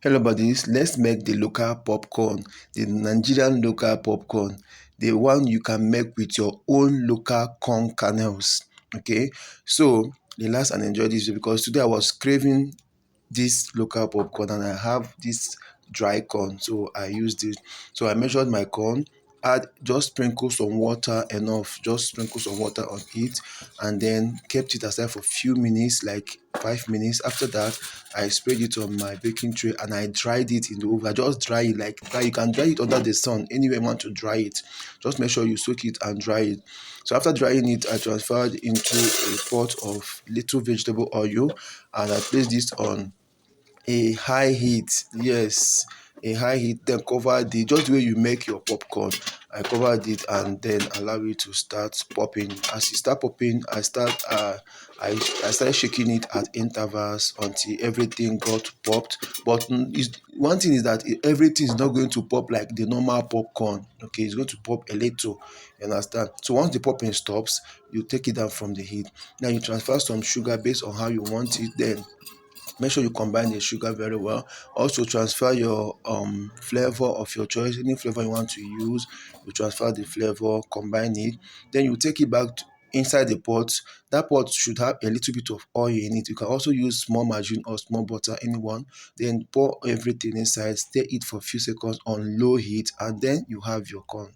Hello buddies, let's make the local popcorn, the Nigerian local popcorn, the one you can make with your own local corn kernels. Okay, so relax and enjoy this video because today I was craving this local popcorn and I have this dry corn, so I used it. So I measured my corn, add just sprinkle some water, enough, just sprinkle some water on it, and then kept it aside for a few minutes, like 5 minutes. After that, I sprayed it on my baking tray and I dried it in the oven. I just dry it like that. You can dry it under the sun anywhere you want to dry it. Just make sure you soak it and dry it. So after drying it, I transferred into a pot of little vegetable oil and I placed this on a high heat. Yes, a high heat. Then cover the, just the way you make your popcorn. I covered it and then allow it to start popping. As it start popping, I started shaking it at intervals until everything got popped. But one thing is that everything is not going to pop like the normal popcorn. Okay, it's going to pop a little. You understand? So once the popping stops, you take it down from the heat. Now you transfer some sugar based on how you want it. Then make sure you combine the sugar very well. Also transfer your flavor of your choice, any flavor you want to use. You transfer the flavor, combine it, then you take it back inside the pot. That pot should have a little bit of oil in it. You can also use small margarine or small butter, anyone. Then pour everything inside, stir it for a few seconds on low heat, and then you have your corn.